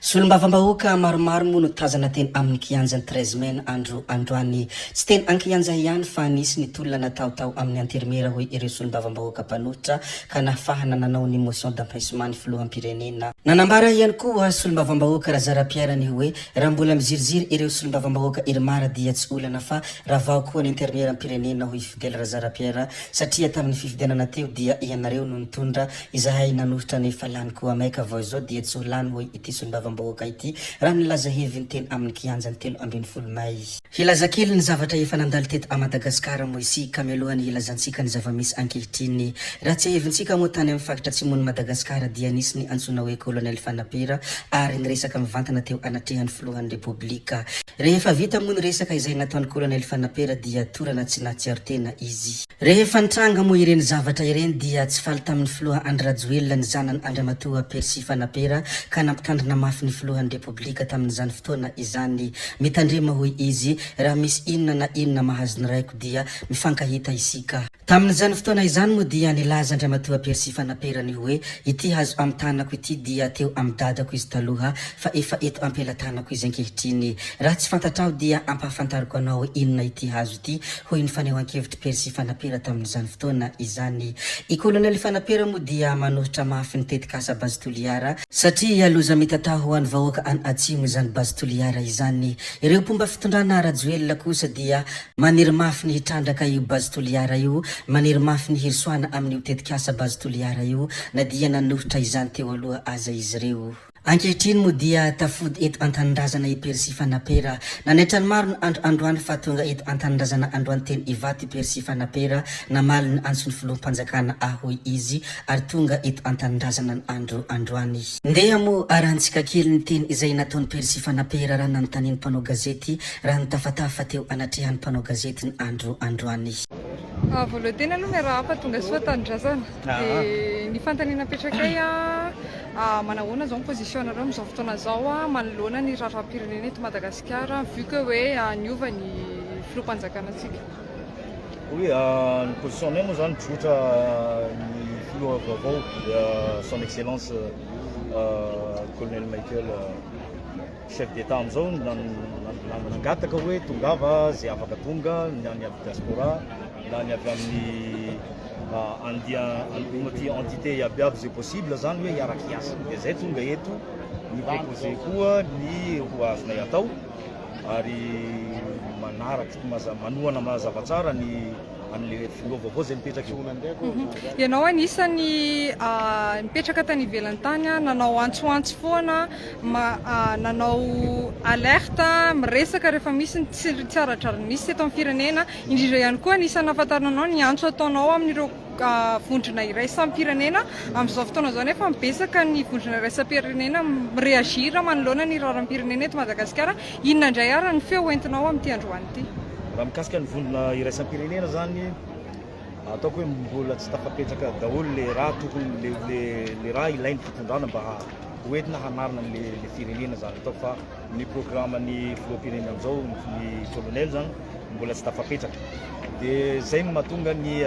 Solombavambahoaka maromaro moa no tazana teny amin'ny kianjany 13 mai androany tsy teny ankianja ihany fa nisy ny tolona nataotao amin'ny anterimera hoe ireo solombavambahoaka mpanohitra ka nafahana nanao ny motion d'apaisement ny filoham-pirenena. Nanambara ihany koa solombavambahoaka Razara Pierre ny hoe raha mbola miziriziry ireo solombavambahoaka Irmara dia tsy olana fa raha vao koa ny anterimeram-pirenena hoy Fidèle Razara Pierre satria tamin'ny fifidianana teo dia ianareo no nitondra izahay nanohitra ny falany koa maika vao izao dia tsy olany hoy ity solombavambahoaka ity raha nilaza heviny teny amin'ny kianjany 13 May. Hilaza kely ny zavatra efa nandalo teto a Madagasikara moa isika mialohany hilazantsika ny zava-misy ankehitriny raha tsy hevintsika moa tany amin'ny faritra atsimony Madagasikara dia nisy ny antsona hoe Colonel Fanapera ary niresaka mivantana teo anatrehan'ny filohan'ny Repoblika. Rehefa vita moa ny resaka izay nataon'ny Colonel Fanapera dia torana tsy nahatsiaro tena izy. Rehefa nitranga moa ireny zavatra ireny dia tsy faly tamin'ny filoha Andry Rajoelina ny zanany Andriamatoa Percy Fanapera ka nampitandrina mafy ny filohan'ny Repoblika tamin'izany fotoana izany mitandrema hoy izy raha misy inona na inona mahazo ny raiko dia mifankahita isika. Tamin'izany fotoana izany moa dia nilaza Andriamatoa Percy Fanapera ny hoe ity hazo amin'ny tanako ity dia teo amin'ny dadako izy taloha fa efa eto ampelatanako izy ankehitriny. Raha tsy fantatrao dia ampahafantariko anao hoe inona ity hazo ity hoy ny fanehoan-kevitry Percy Fanapera tamin'izany fotoana izany. I Colonel Fanapera moa dia manohitra mafy ny tetikasa Bazy Toliara satria loza mitatao ho an'ny vahoaka any atsimo izany Bazy Toliara izany. Ireo mpomba fitondrana Rajoelina kosa dia maniry mafy ny hitrandraka io Bazy Toliara io, maniry mafy ny hirisoana amin'ny tetikasa Bazy Toliara io na dia nanohitra izany teo aloha aza izy ireo. Ankehitriny moa dia tafody eto an-tanindrazana i Percy Fanapera. Nanaitra ny maro ny androany fa tonga eto an-tanindrazana androany teny ivaty Percy Fanapera namaly ny antsony filoham-panjakana ahoy izy ary tonga eto an-tanindrazana ny androany. Ndeha moa arantsika kely ny teny izay nataon'ny Percy Fanapera raha nanontanian'ny mpanao gazety raha nitafatafa teo anatrehan'ny mpanao gazety ny androany. Voalohany aloha miarahaba apa tonga sy tanindrazana dia ny fantaniana petrakay manahoana zao positionareo amin'izao fotoana zao manoloana ny raharaham-pirenena eto Madagasikara vu que hoe niova ny filoham-panjakanantsika. Oui, ny positionné moa zany tsotra ny filoha vaovao son excellence colonel Michael chef d'état amizao nangataka hoe tongava zay afaka tonga ny avy diaspora na ny avy amin'ny andia entité yabiaby zay possible zany hoe hiaraky hiasa dia zay tonga eto ny proposé koa ny ho azonay atao ary manaraky manohana mazavatsara ny an'le filoha vaovao zay mipetraka ianao anisany mipetraka tany ivelany tany nanao antsoantso foana nanao alerte miresaka rehefa misy ny tsy aradrarany misy eto amin'ny firenena indrindra ihany koa anisany nahafantaranao ny antso ataonao amin'ireo vondrona iray samy pirenena amin'izao fotoana zao nefa mibesaka ny vondrona iray samy pirenena mireagira manoloana ny raharaham-pirenena eto Madagasikara inona indray ara ny feo entinao amin'ity androany ity? Raha mikasika ny vondrona iraisam-pirenena zany ataoko hoe mbola tsy tafapetraka daholo le raha tokony le raha ilainy fitondrana mba hoentina hanarina le firenena zany ataoko fa ny programme ny filoham-pirenena amizao ny colonel zany mbola tsy tafapetraka dia zay mahatonga ny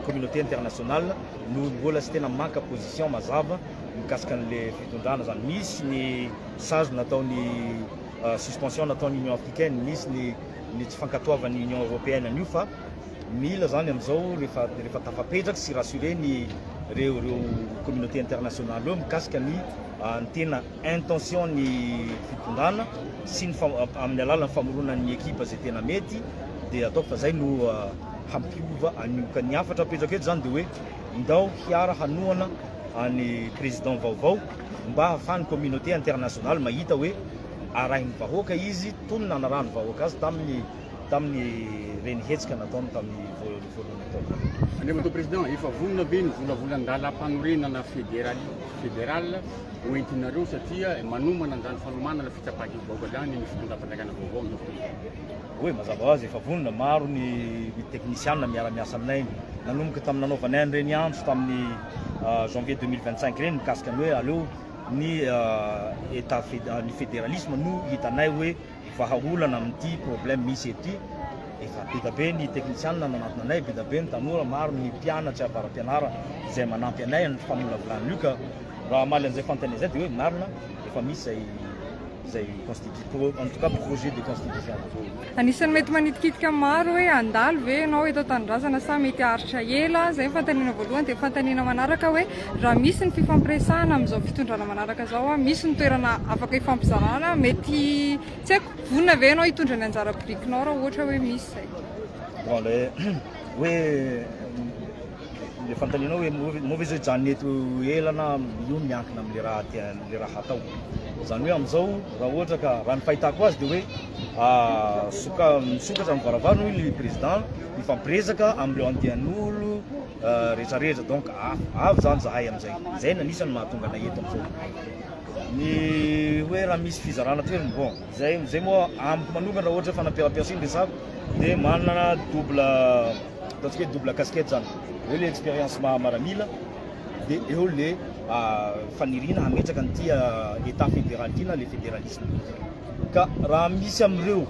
communauté internationale no mbola tsy tena maka position mazava mikasika an'le fitondrana zany. Misy ny sage nataony suspension nataon'ny Union africaine, misy ny tsy fankatoavan'ny Union européenne an'io fa mila zany amizao rehefa tafapetraka sy rassuré ny reo communauté internationale eo mikasika ny tena intention ny fitondrana sy amin'ny alalan'ny famorona ny ekipa zay tena mety dia ataoko fa zay no hampiova anioka ny afatra petraka eto zany dia hoe ndao hiara hanohana ny président vaovao mba ahafahany communauté internationale mahita hoe arahiny vahoaka izy tony nanarahany vahoaka azy tamin'ny reny hetsika nataony tamin'ny voalohany taona. Andriamatoa président efa vonona be ny volavolan-dalam-panorenana fédéral hoentinareo satria manomana an'izany fanomana fitsapahana vahoaka zany ny fitondram-panjakana vaovao amin'izao fotoana. Hoe mazava ho azy efa vonona maro ny technicianina miara-miasa aminay nanomboka tamin'ny nanaovanay an'ireny antso tamin'ny janvier 2025 reny mikasika ny hoe aleo ny état ny fédéralisme no hitanay hoe vahaolana amin'ity problème misy ety efa be da be ny technicianina nanatona anay, be da be ny tanora, maro ny mpianatra avara-pianara izay manampy anay amin'ny famolavolana io ka raha maly an'izay fantany zay de hoe marina efa misy zay constitution en tout cas projet de constitution. Anisan'ny mety manitikitika maro hoe andalo ve ianao eto Tanindrazana sa mety haritra ela zay fantaniana voalohany de fantaniana manaraka hoe raha misy ny fifampiresahana amin'izao fitondrana manaraka zao a misy ny toerana afaka ifampizarana mety tsy haiko vonona ve ianao hitondra ny anjara birikinao raha ohatra hoe misy zay. Bon le hoe le fantaninao hoe mauvais jeu jany eto elana io miankina am'le raha le raha hatao zany hoe am'izao raha ohatra ka raha ny fahitako azy de hoe misokatra amin'ny varavara le président mifampiresaka am'ireo andian'olo rehetrarehetra donc avy zany zahay am'izay zay na anisany mahatonga na eto am'izao ny hoe raha misy fizarana toerany bon zay moa amiko manokana raha ohatra fanampiarampiasiny resako de manana double casquette zany eo le expérience maramila de eo le fanirina hametraka an'ity état fédéral ty na le fédéralisme ka raha misy am'ireo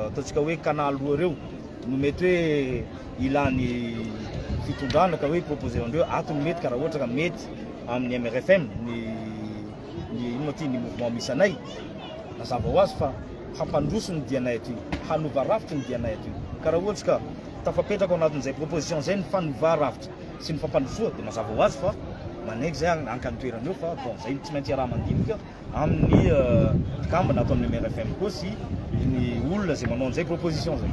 ataontsika hoe canal roa reo no mety hoe ilany fitondrana ka hoe proposé andreo atony mety ka raha ohatra ka mety amin'ny MRFM ny ino ty ny mouvement misy anay mazava ho azy fa hampandroso ny dianay aty hanova rafitry ny dianay aty ka raha ohatra ka tafapetraka ao anatin'izay proposition zay ny fanova rafitra sy ny fampandrosoa de mazava ho azy fa manaiky zay ankantoerana eo fa bon zay tsy maintsy raha mandinika amin'ny kambana atao amin'ny MRFM koa sy ny olona zay manao an'izay proposition zay.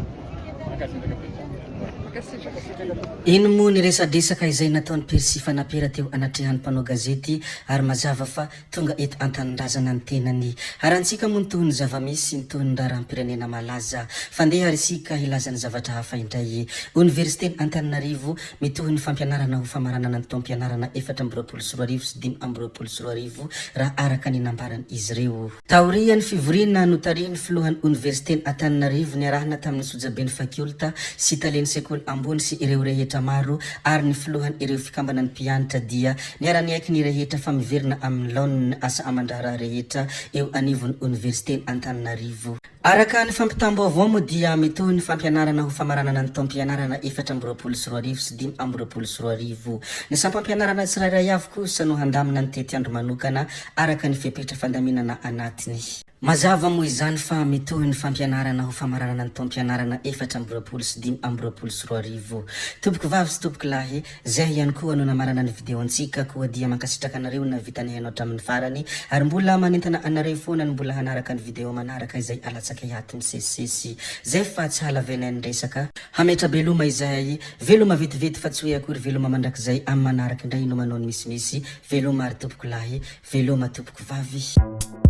Ino moa ny resadresaka izay nataon'ny Persy Fanapera teo anatrehan'ny mpanao gazety ary mazava fa tonga eto Antanindrazana ny tenany arantsika moa nitohony zavamisy nitohony raharam-pirenena malaza fandeha ary isika hilazany zavatra hafa indray Université Antananarivo mitohony fampianarana ho famaranana ny taom-pianarana 424 sy 524 raha araka ny nambarany izy ireo taorian'ny fivoriana notariny filohan'ny Université Antananarivo ny arahana tamin'ny sojaben'ny fakolta sy taleny sekoly ambony sy ireo rehetra maro ary ny filohan ireo fikambana ny mpianatra dia niarany aiky ny rehetra fa miverina amin'ny laoniny asa amandrara rehetra eo anivon'ny Université Antananarivo araka ny fampitambo avao moa dia mitohy ny fampianarana ho famaranana ny taom-pianarana 424 sy 524 ny sampampianarana tsirairay avy kosa no handamina ny tety andro manokana araka ny fepetra fandaminana anatiny mazava moa izany fa mitohy ny fampianarana ho famaranana ny taom-pianarana 424 sy 524 tompoko vavy sy tompoko lahy zay ihany koa no namarana ny video antsika koa dia mankasitraka anareo na vitany hainao hatramin'ny farany ary mbola manentana anareo foana ny mbola hanaraka ny video manaraka izay alatsaka iaty misesisesy zay fa tsy halavenay ny resaka hametra beloma izay veloma vetivety fa tsy hoe akory veloma mandrakizay amin'ny manaraka indray no manao ny misimisy veloma ary tompoko lahy veloma tompoko vavy